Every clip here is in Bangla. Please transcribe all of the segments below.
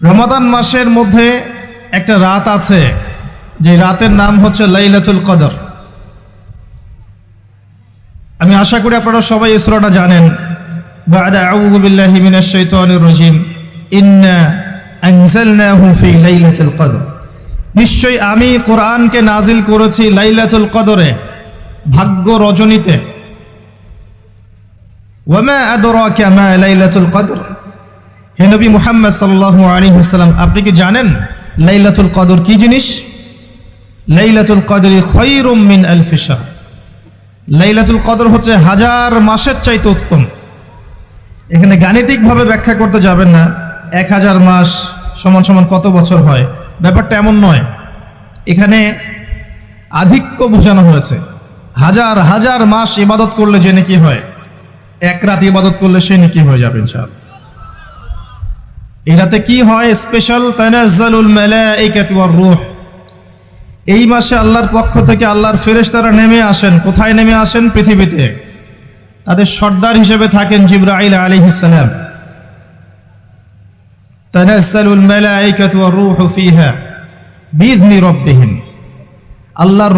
রমাদান মাসের মধ্যে একটা রাত আছে, যে রাতের নাম হচ্ছে লাইলাতুল কদর। আমি আশা করি আপনারা সবাই এই সূরাটা জানেন। বা'দা আউযু বিল্লাহি মিনাশ শাইতানির রাজীম, ইন্না আনজালনাহু ফি লাইলাতুল কদর। নিশ্চয়ই আমি কোরআনকে নাজিল করেছি লাইলাতুল কদরে, ভাগ্য রজনীতে। ওয়া মা আদরাকা মা লাইলাতুল কদর, হে নবী মুহাম্মদ সাল্লাল্লাহু আলাইহি ওয়াসাল্লাম, আপনি কি জানেন লাইলাতুল কদর কি জিনিস? লাইলাতুল কদরি খায়রুম মিন আলফি শাহর। লাইলাতুল কদর হচ্ছে হাজার মাসের চাইতে উত্তম। এখানে গাণিতিকভাবে ব্যাখ্যা করতে যাবেন না, 1000 মাস সমান সমান কত বছর হয়, ব্যাপারটা এমন নয়। এখানে আধিক্য বোঝানো হয়েছে। হাজার হাজার মাস ইবাদত করলে যে নেকি হয়, এক রাত ইবাদত করলে সে নেকি হয়ে যাবে ইনশাআল্লাহ। এই রাতে কি হয়? স্পেশাল তানাজ্জালুল মালাইকাতু ওয়ার রূহ। এই মাসে আল্লাহর পক্ষ থেকে আল্লাহর ফেরেশতারা নেমে আসেন। কোথায় নেমে আসেন? পৃথিবীতে। তাদের সর্দার হিসেবে থাকেন জিবরাইল আলাইহিস সালাম। তানাজ্জালুল মালাইকাতু ওয়ার রূহু ফিহা বিইذনি রাব্বিহিম। আল্লাহর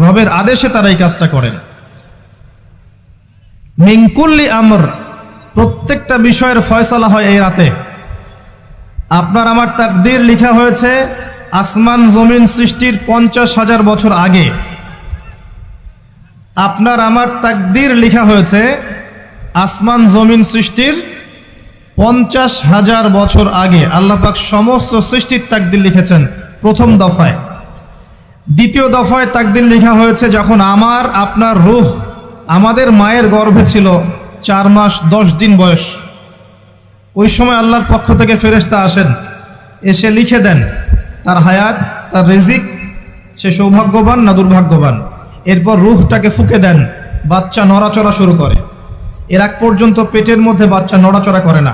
রবের আদেশে তারা এই কাজটা করেন। মিন কুল্লি আমর, প্রত্যেকটা বিষয়ের ফয়সালা হয় এই রাতে। আপনার আমার তাকদীর লেখা হয়েছে আসমান জমিন সৃষ্টির 50,000 বছর আগে। আপনার আমার তাকদীর লেখা হয়েছে আসমান জমিন সৃষ্টির 50,000 বছর আগে। আল্লাহ পাক সমস্ত সৃষ্টির তাকদীর লিখেছেন প্রথম দফায়। দ্বিতীয় দফায় তাকদীর লেখা হয়েছে যখন আমার আপনার রূহ আমাদের মায়ের গর্ভে ছিল 4 মাস 10 দিন বয়স। ওই সময় আল্লাহর পক্ষ থেকে ফেরেশতা আসেন, এসে লিখে দেন তার হায়াত, তার রিজিক, সে সৌভাগ্যবান না দুর্ভাগ্যবান। এরপর রূহটাকে ফুঁকে দেন, বাচ্চা নড়াচড়া শুরু করে। এর আগ পর্যন্ত পেটের মধ্যে বাচ্চা নড়াচড়া করে না।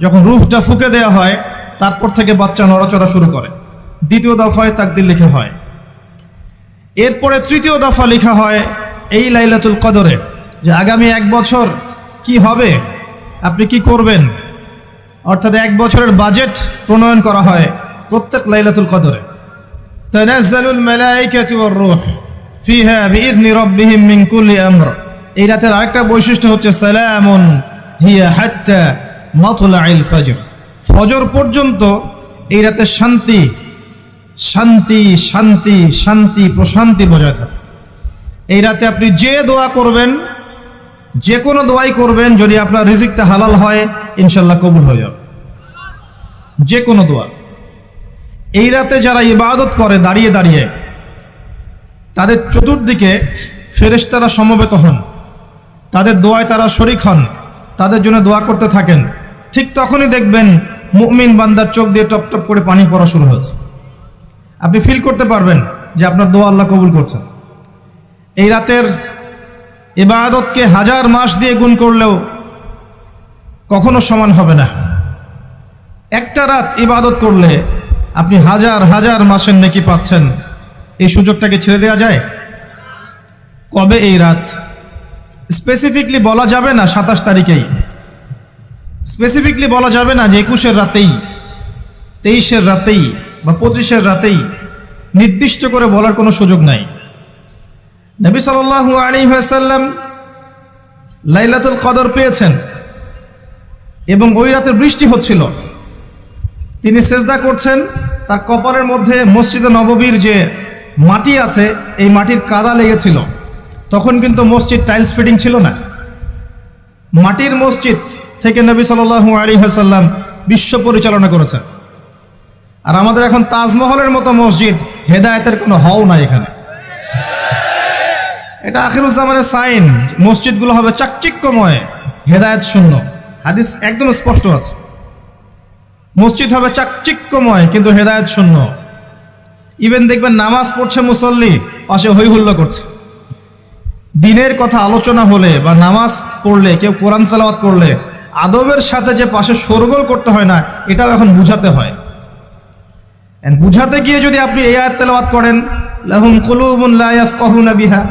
যখন রূহটা ফুঁকে দেওয়া হয় তারপর থেকে বাচ্চা নড়াচড়া শুরু করে। দ্বিতীয় দফায় তাকদীর লেখা হয়। এরপরে তৃতীয় দফা লেখা হয় এই লাইলাতুল কদরে, যে আগামী 1 বছর কি হবে, আপনি কি করবেন। অর্থাৎ 1 বছরের বাজেট প্রণয়ন করা হয় প্রত্যেক লাইলাতুল কদরে। তানাজ্জালুল মালাইকাতু ওয়ার রূহ ফিহা বিইذনি রাব্বিহিম মিন কুল্লি আমর। এই রাতের আরেকটা বৈশিষ্ট্য হচ্ছে সালামুন হিয়া হাত্তা মাতলাইল ফজর। ফজর পর্যন্ত এই রাতে শান্তি শান্তি শান্তি শান্তি প্রশান্তি বজায় থাকে। এই রাতে আপনি যে দোয়া করবেন, যে কোনো দোয়াই করবেন, যদি আপনার রিজিকটা হালাল হয় ইনশাল্লাহ কবুল হয়ে যাবে, যে কোনো দোয়া। এই রাতে যারা ইবাদত করে দাঁড়িয়ে দাঁড়িয়ে, তাদের চতুর্দিকে ফেরেশতারা সমবেত হন, তাদের দোয়ায় তারা শরীক হন, তাদের জন্য দোয়া করতে থাকেন। ঠিক তখনই দেখবেন মুমিন বান্দার চোখ দিয়ে টপ টপ করে পানি পড়া শুরু হয়েছে। আপনি ফিল করতে পারবেন যে আপনার দোয়া আল্লাহ কবুল করছেন। এই রাতের ইবাদতকে 1000 মাস দিয়ে গুণ করলেও কখনো সমান হবে না। একটা রাত ইবাদত করলে আপনি হাজার হাজার মাসের নেকি পাচ্ছেন। এই সুযোগটাকে ছেড়ে দেওয়া যায়? কবে এই রাত স্পেসিফিকলি বলা যাবে না, 27 তারিখেই স্পেসিফিকলি বলা যাবে না যে 21-এর রাতেই, 23-এর রাতেই বা 25-এর রাতেই, নির্দিষ্ট করে বলার কোনো সুযোগ নাই। নবী সাল্লাল্লাহু আলাইহি ওয়াসাল্লাম লাইলাতুল কদর পেয়েছেন এবং ওই রাতে বৃষ্টি হচ্ছিল। তিনি সেজদা করছেন, তার কপালের মধ্যে মসজিদে নববীর যে মাটি আছে এই মাটির কাদা লেগেছিল। তখন কিন্তু মসজিদ টাইলস ফিটিং ছিল না, মাটির মসজিদ থেকে নবী সাল্লাল্লাহু আলাইহি ওয়াসাল্লাম বিশ্ব পরিচালনা করেছেন। আর আমাদের এখন তাজমহলের মতো মসজিদ, হেদায়েতের কোনো হও নাই এখানে। এটা আখিরুজ্জামানের সাইন, মসজিদগুলো হবে চাকচিক্যময়, হেদায়েত শূন্য। হাদিস একদম স্পষ্ট আছে, মসজিদ হবে চাকচিক্যময় কিন্তু হেদায়েত শূন্য। ইভেন দেখবেন নামাজ পড়ছে মুসল্লি, পাশে হই হুল্লা করছে। দিনের কথা আলোচনা হলে বা নামাজ পড়লে, কেউ কোরআন তেলাওয়াত করলে আদবের সাথে যে পাশে শোরগোল করতে হয় না, এটাও এখন বুঝাতে হয়। বুঝাতে গিয়ে যদি আপনি এই আয়াত তেলাওয়াত করেন, লাহুম কুলুবুন লা ইয়াফকাহুনা বিহা,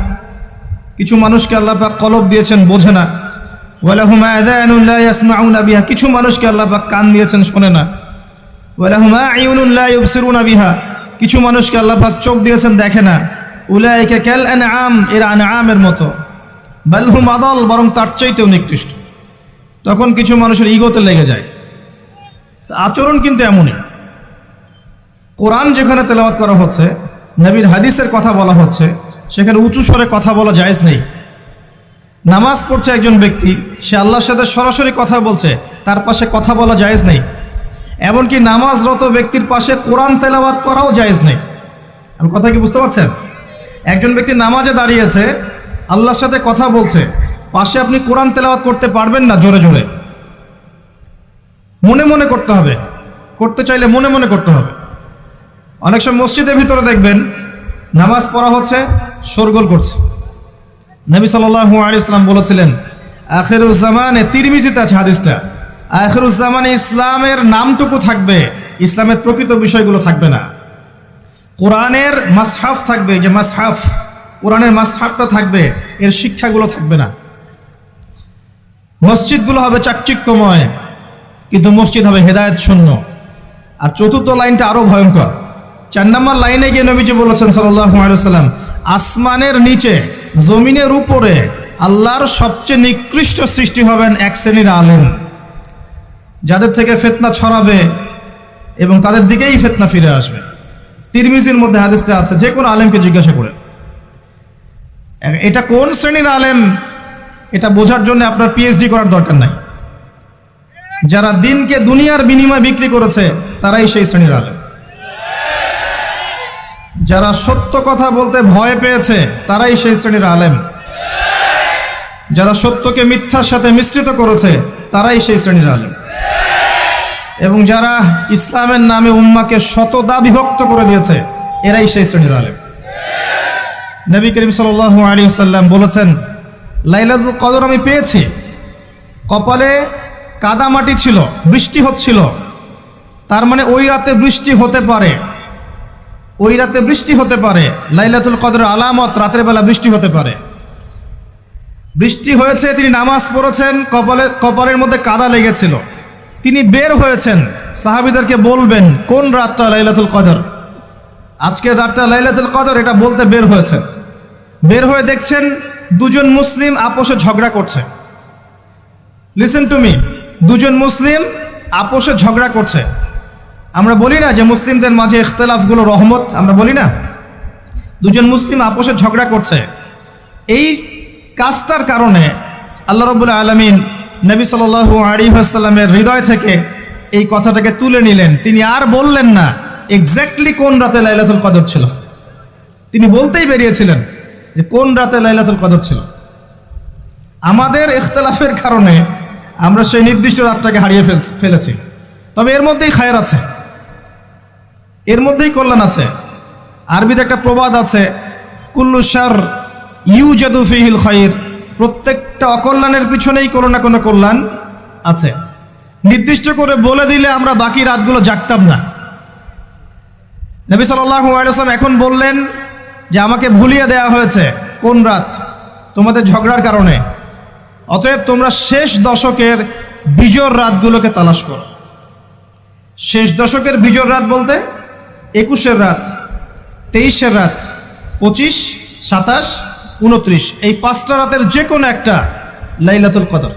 কিছু মানুষকে আল্লাহ পাক কলব দিয়েছেন, বোঝে না। ওয়ালাহুম আযানুন লা ইয়াসমাউনা বিহা, কিছু মানুষকে আল্লাহ পাক কান দিয়েছেন, শোনে না। ওয়ালাহুম আ'ইউনুন লা ইউবসিরুনা বিহা, কিছু মানুষকে আল্লাহ পাক চোখ দিয়েছেন দেখে না। উলাইকা কাল আনআম, এরা আনআমের মতো। বাল হুম আদাল, বরং তার চাইতেও নিকৃষ্ট। তখন কিছু মানুষের ইগোতে লেগে যায়। আচরণ কিন্তু এমনই। কোরআন যেখানে তেলাওয়াত করা হচ্ছে, নবীর হাদিসের কথা বলা হচ্ছে, সেখানে উঁচু স্বরে কথা বলা জায়েজ নেই। নামাজ পড়ছে একজন ব্যক্তি, সে আল্লাহর সাথে সরাসরি কথা বলছে, তার পাশে কথা বলা জায়েজ নেই। এমনকি নামাজরত ব্যক্তির পাশে কোরআন তেলাওয়াত করাও জায়েজ নেই। আমি কথা কি বুঝতে পারছেন? একজন ব্যক্তি নামাজে দাঁড়িয়েছে, আল্লাহর সাথে কথা বলছে, পাশে আপনি কোরআন তেলাওয়াত করতে পারবেন না জোরে জোরে। মনে মনে করতে হবে, করতে চাইলে মনে মনে করতে হবে। অনেক সময় মসজিদের ভিতরে দেখবেন নামাজ পড়া হচ্ছে, শোরগোল করছে। নবী সাল্লাল্লাহু আলাইহি ওয়াসাল্লাম বলেছিলেন, আখিরুজ জামানে, তিরমিজিতে আছে হাদিসটা, আখিরুজ জামানে ইসলামের নামটুকু থাকবে, ইসলামের প্রকৃত বিষয়গুলো থাকবে না। কোরআনের মাসহাফ থাকবে, যে মাসহাফ, কোরআনের মাসহাফটা থাকবে, এর শিক্ষাগুলো থাকবে না। মসজিদগুলো হবে চাকচিক্যময়, কিন্তু মসজিদ হবে হেদায়েত শূন্য। আর চতুর্থ লাইনটা আরো ভয়ঙ্কর। 4 নম্বর লাইনে গিয়ে নবীজি বলেছেন সাল্লাল্লাহু আলাইহি ওয়াসাল্লাম, আসমানের নিচে জমিনের উপরে আল্লাহর সবচেয়ে নিকৃষ্ট সৃষ্টি হবেন এক শ্রেণীর আলেম, যাদের থেকে ফিতনা ছড়াবে এবং তাদের দিকেই ফিতনা ফিরে আসবে। তিরমিজির মধ্যে হাদিসটা আছে, যে কোনো আলেমকে জিজ্ঞাসা করে এটা কোন শ্রেণীর আলেম, এটা বোঝার জন্য আপনার পিএইচডি করার দরকার নাই। যারা দিনকে দুনিয়ার বিনিময়ে বিক্রি করেছে, তারাই সেই শ্রেণীর আলেম। যারা সত্য কথা বলতে ভয় পেয়েছে, তারাই সেই শ্রেণীর আলেম। যারা সত্যকে মিথ্যার সাথে মিশ্রিত করেছে, তারাই সেই শ্রেণীর আলেম। এবং যারা ইসলামের নামে উম্মাকে শতদা বিভক্ত করে দিয়েছে, এরাই সেই শ্রেণীর আলেম। নবী করিম সাল্লাল্লাহু আলাইহি ওয়াসাল্লাম বলেছেন, লাইলাতুল কদর আমি পেয়েছি, কপালে কাদামাটি ছিল, বৃষ্টি হচ্ছিল, তার মানে ওই রাতে বৃষ্টি হতে পারে, ওই রাতে বৃষ্টি হতে পারে। লাইলাতুল কদরের আলামত, রাতের বেলা বৃষ্টি হতে পারে। বৃষ্টি হয়েছে, তিনি নামাজ পড়েছেন, কপালের মধ্যে কাদা লেগেছিল, তিনি বের হয়েছেন, সাহাবীদেরকে বলবেন কোন রাতটা লাইলাতুল কদর, আজকের রাতটা লাইলাতুল কদর, এটা বলতে বের হয়েছেন। বের হয়ে দেখছেন দুজন মুসলিম আপোষে ঝগড়া করছে। লিসেন টু মি, দুজন মুসলিম আপোষে ঝগড়া করছে। আমরা বলি না যে মুসলিমদের মাঝে ইখতিলাফগুলো রহমত, আমরা বলি না? দুজন মুসলিম আপোষে ঝগড়া করছে। এই কাজটার কারণে আল্লাহ রাব্বুল আলামিন নবী সাল্লাল্লাহু আলাইহি ওয়াসাল্লামের হৃদয় থেকে এই কথাটাকে তুলে নিলেন। তিনি আর বললেন না এক্স্যাক্টলি কোন রাতে লাইলাতুল কদর ছিল, তিনি বলতেই বেরিয়েছিলেন যে কোন রাতে লাইলাতুল কদর ছিল। আমাদের ইখতিলাফের কারণে আমরা সেই নির্দিষ্ট রাতটাকে হারিয়ে ফেলেছি। তবে এর মধ্যেই খায়ের আছে, এর মধ্যেই কল্যাণ আছে। আরবিতে একটা প্রবাদ আছে, কুল্লু শার ইউজাদু ফিহিল খায়র, প্রত্যেকটা অকল্যাণের পিছনেই কোনো না কোনো কল্যাণ আছে। নির্দিষ্ট করে বলে দিলে আমরা বাকি রাতগুলো জাগতাম না। নবী সাল্লাল্লাহু আলাইহি ওয়াসাল্লাম এখন বললেন যে আমাকে ভুলিয়ে দেওয়া হয়েছে কোন রাত, তোমাদের ঝগড়ার কারণে। অতএব তোমরা শেষ দশকের বিজোড় রাতগুলোকে তালাশ করো। শেষ দশকের বিজোড় রাত বলতে 21-এর রাত, 23-এর রাত, 25, 27, 29, এই 5টা রাতের যে কোনো একটা লাইলাতুল কদর।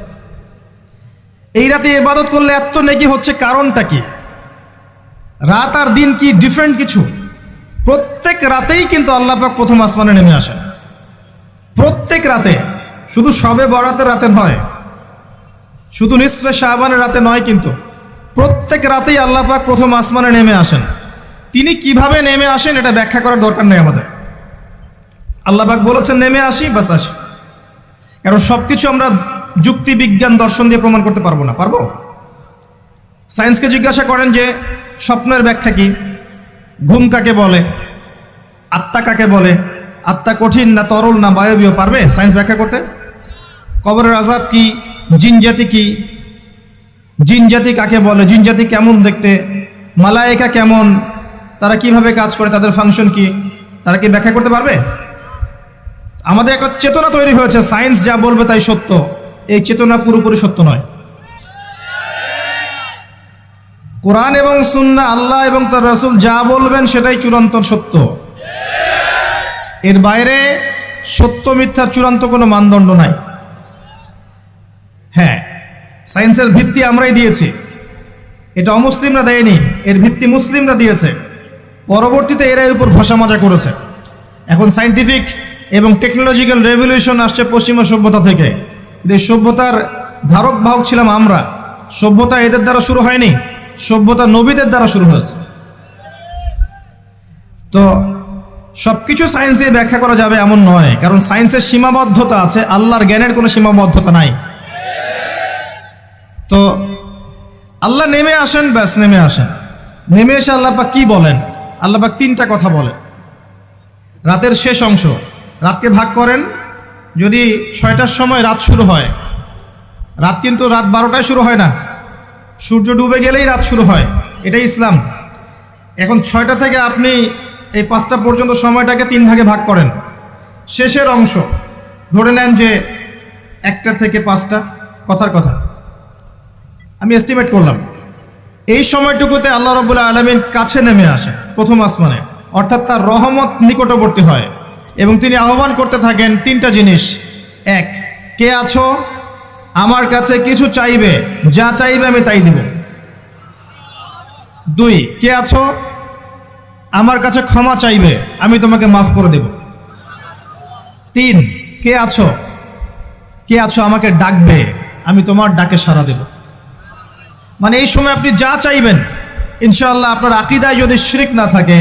এই রাতে ইবাদত করলে এত নেকি হচ্ছে, কারণটা কি? রাত আর দিন কি ডিফারেন্ট কিছু? প্রত্যেক রাতেই কিন্তু আল্লাহ পাক প্রথম আসমানে নেমে আসেন, প্রত্যেক রাতে, শুধু শবে বরাতের রাতে নয়, শুধু নিসফে শাবানের রাতে নয়, কিন্তু প্রত্যেক রাতেই আল্লাহ পাক প্রথম আসমানে নেমে আসেন। তিনি কিভাবে নেমে আসেন এটা ব্যাখ্যা করার দরকার নেই আমাদের। আল্লাহ পাক বলেছেন নেমে আসি, বাস আসি। কারণ সবকিছু আমরা যুক্তি, বিজ্ঞান, দর্শন দিয়ে প্রমাণ করতে পারবো না। পারবো? সায়েন্সকে জিজ্ঞাসা করেন যে স্বপ্নের ব্যাখ্যা কি, ঘুম কাকে বলে, আত্মা কাকে বলে, আত্মা কঠিন না তরল না বায়বীয়, পারবে সায়েন্স ব্যাখ্যা করতে? কবরের আযাব কি, জিন জাতি কি, জিন জাতি কাকে বলে, জিন জাতি কেমন দেখতে, মালায়েকা কেমন, তারা কিভাবে কাজ করে, তাদের ফাংশন কি, তারা কি ব্যাখ্যা করতে পারবে? আমাদের একটা চেতনা তৈরি হয়েছে, সায়েন্স যা বলবে তাই সত্য। এই চেতনা পুরোপুরি সত্য নয়। কোরআন এবং সুন্নাহ, আল্লাহ এবং তার রাসূল যা বলবেন সেটাই চূড়ান্ত সত্য। এর বাইরে সত্য মিথ্যার চূড়ান্ত কোনো মানদণ্ড নাই। হ্যাঁ, সায়েন্সের ভিত্তি আমরাই দিয়েছি, এটা অমুসলিমরা দেয়নি, এর ভিত্তি মুসলিমরা দিয়েছে। পরবর্তীতে এরা এর উপর ঘষা মাজা করেছে। এখন সায়েন্টিফিক এবং টেকনোলজিক্যাল রেভলিউশন আসছে পশ্চিমা সভ্যতা থেকে। এই সভ্যতার ধারক বাহক ছিলাম আমরা। সভ্যতা এদের দ্বারা শুরু হয়নি, সভ্যতা নবীদের দ্বারা শুরু হয়েছে। তো সবকিছু সায়েন্স দিয়ে ব্যাখ্যা করা যাবে এমন নয়, কারণ সায়েন্সের সীমাবদ্ধতা আছে, আল্লাহর জ্ঞানের কোনো সীমাবদ্ধতা নাই। তো আল্লাহ নেমে আসেন, ব্যাস নেমে আসেন। নেমে এসে আল্লাহ পাক কি বলেন? আল্লাহ পাক তিনটা কথা বলেন। রাতের শেষ অংশ, রাতকে ভাগ করেন। যদি 6টার সময় রাত শুরু হয়, রাত কিন্তু রাত 12টায় শুরু হয় না, সূর্য ডুবে গেলেই রাত শুরু হয়, এটাই ইসলাম। এখন 6টা থেকে আপনি এই 5টা পর্যন্ত সময়টাকে 3 ভাগে ভাগ করেন। শেষের অংশ ধরে নেন যে 1টা থেকে 5টা, কথার কথা আমি এস্টিমেট করলাম। এই সময়টুকুতে আল্লাহ রাব্বুল আলামিন কাছে নেমে আসেন প্রথম আসমানে, অর্থাৎ তার রহমত নিকটবর্তী হয় এবং তিনি আহ্বান করতে থাকেন 3টা জিনিস। 1, কে আছো? আমার কাছে কিছু চাইবে, যা চাইবে আমি তাই দিব। 2, কে আছো? আমার কাছে ক্ষমা চাইবে, আমি তোমাকে মাফ করে দেব। 3, কে আছো? কে আছো আমাকে ডাকবে, আমি তোমার ডাকে সাড়া দেব। মানে এই সময় আপনি যা চাইবেন ইনশাআল্লাহ, আপনার আকীদায় যদি শিরক না থাকে,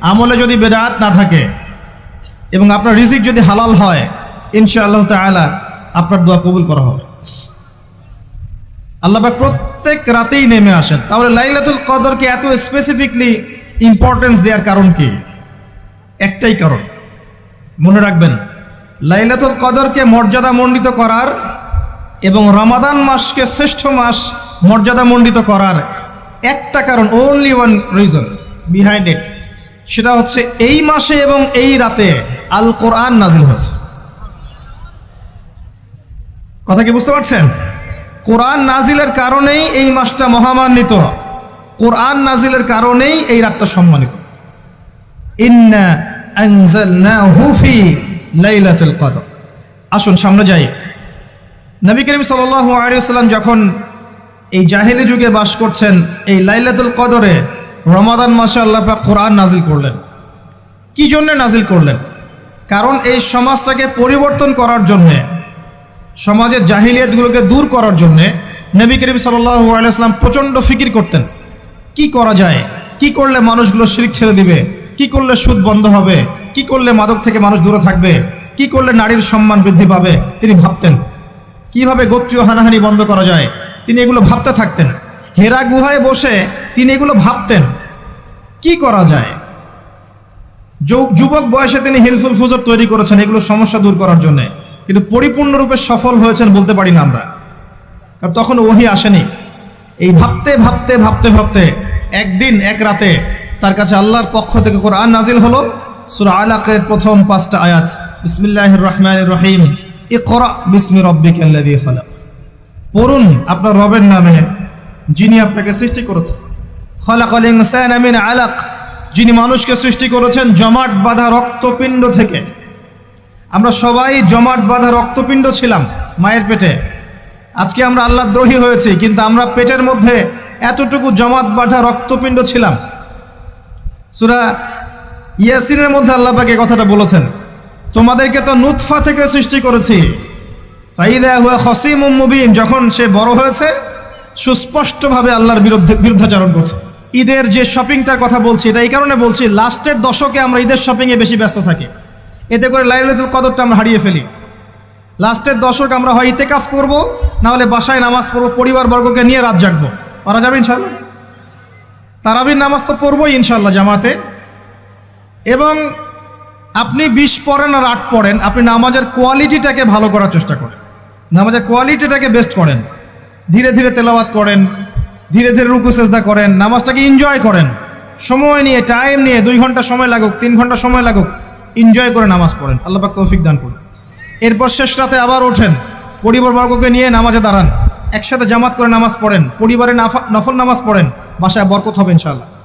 আমলে যদি বেদাত না থাকে এবং আপনার রিজিক যদি হালাল হয়, ইনশাআল্লাহ তাআলা আপনার দোয়া কবুল করা হবে। আল্লাহ পাক প্রত্যেক রাতেই নেমে আসেন। তাহলে লাইলাতুল কদরকে এত স্পেসিফিকলি ইম্পর্টেন্স দেওয়ার কারণ কি? একটাই কারণ, মনে রাখবেন, লাইলাতুল কদরকে মর্যাদামণ্ডিত করার এবং রমাদান মাসকে শ্রেষ্ঠ মাস মর্যাদামণ্ডিত করার একটা কারণ, only one reason behind it, সেটা হচ্ছে এই মাসে এবং এই রাতে আল কোরআন নাজিল হয়েছে। কথা কি বুঝতে পারছেন? কোরআন নাজিলের কারণেই এই মাসটা মহামান্বিত, কোরআন নাজিলের কারণেই এই রাতটা সম্মানিত। ইন্না আনজালনাহু ফি লাইলাতুল কদর। আসুন সামনে যাই। নবী করিম সাল্লাল্লাহু আলাইহি ওয়াসাল্লাম যখন এই জাহেলি যুগে বাস করছেন, এই লাইলাতুল কদরে রমাদান মাসে আল্লাহ পাক কোরআন নাজিল করলেন। কি জন্য নাজিল করলেন? কারণ এই সমাজটাকে পরিবর্তন করার জন্যে, সমাজের জাহিলিয়াতগুলোকে দূর করার জন্যে নবী করিম সাল্লাল্লাহু আলাইহি ওয়াসাল্লাম প্রচণ্ড ফিকির করতেন। কি করা যায়, কি করলে মানুষগুলো শিরক ছেড়ে দিবে, কি করলে সুদ বন্ধ হবে, কি করলে মাদক থেকে মানুষ দূরে থাকবে, কি করলে নারীর সম্মান বৃদ্ধি পাবে। তিনি ভাবতেন কিভাবে গোত্রীয় হানাহানি বন্ধ করা যায়, তিনি এগুলো ভাবতে থাকতেন। হেরা গুহায় বসে তিনি এগুলো ভাবতেন কি করা যায়। যুবক বয়সে তিনি হিলফুল ফুজর তৈরি করেছেন এগুলো সমস্যা দূর করার জন্য, কিন্তু পরিপূর্ণরূপে সফল হয়েছেন বলতে পারি না আমরা, কারণ তখন ওহী আসেনি। এই ভাবতে ভাবতে ভাবতে ভাবতে একদিন এক রাতে তার কাছে আল্লাহর পক্ষ থেকে কোরআন নাজিল হলো। সূরা আলাকের প্রথম 5টা আয়াত, বিসমিল্লাহির রহমানির রহিম, ইকরা বিসমি রাব্বিকাল্লাযী খালাক। পড়ুন আপনার রবের নামে যিনি আপনাকে সৃষ্টি করেছেন। খালাকাল ইনসানা মিন আলাক, যিনি মানুষকে সৃষ্টি করেছেন জমাট বাঁধা রক্তপিণ্ড থেকে। আমরা সবাই জমাট বাঁধা রক্তপিণ্ড ছিলাম মায়ের পেটে। আজকে আমরা আল্লাহ দ্রোহী হয়েছি, কিন্তু আমরা পেটের মধ্যে এতটুকু জমাট বাঁধা রক্তপিণ্ড ছিলাম। সূরা ইয়াসিনের মধ্যে আল্লাহ পাক এই কথাটা বলেছেন, তোমাদেরকে তো নুতফা থেকে সৃষ্টি করেছি, ফাইদা হুয়া খসিমুম মুবিন, যখন সে বড় হয়েছে সুস্পষ্টভাবে আল্লাহর বিরুদ্ধাচরণ করছে। ঈদের যে শপিংটার কথা বলছি, এটা এই কারণে বলছি, লাস্টের দশকে আমরা ঈদের শপিংয়ে বেশি ব্যস্ত থাকি, এতে করে লাইলাতুল কদরটা আমরা হারিয়ে ফেলি। লাস্টের দশক আমরা হয় ইতেকাফ করব, না হলে বাসায় নামাজ পড়বো, পরিবারবর্গকে নিয়ে রাত জাগবো। পারা যাবে ইনশাআল্লাহ? তারাবির নামাজ তো পড়বোই ইনশাআল্লাহ জামাতে। এবং আপনি 20 পড়েন আর 8 পড়েন, আপনি নামাজের কোয়ালিটিটাকে ভালো করার চেষ্টা করেন, নামাজের কোয়ালিটিটাকে বেস্ট করেন, ধীরে ধীরে তেলাওয়াত করেন, ধীরে ধীরে রুকু সেজদা করেন, নামাজটাকে এনজয় করেন, সময় নিয়ে, টাইম নিয়ে, 2 ঘন্টা সময় লাগুক, 3 ঘন্টা সময় লাগুক, এনজয় করে নামাজ পড়েন। আল্লাহ পাক তৌফিক দান করুন। এরপর শেষ রাতে আবার ওঠেন, পরিবারবর্গকে নিয়ে নামাজে দাঁড়ান, একসাথে জামাত করে নামাজ পড়েন, পরিবারে নফল নামাজ পড়েন, বাসায় বরকত হবে ইনশাআল্লাহ।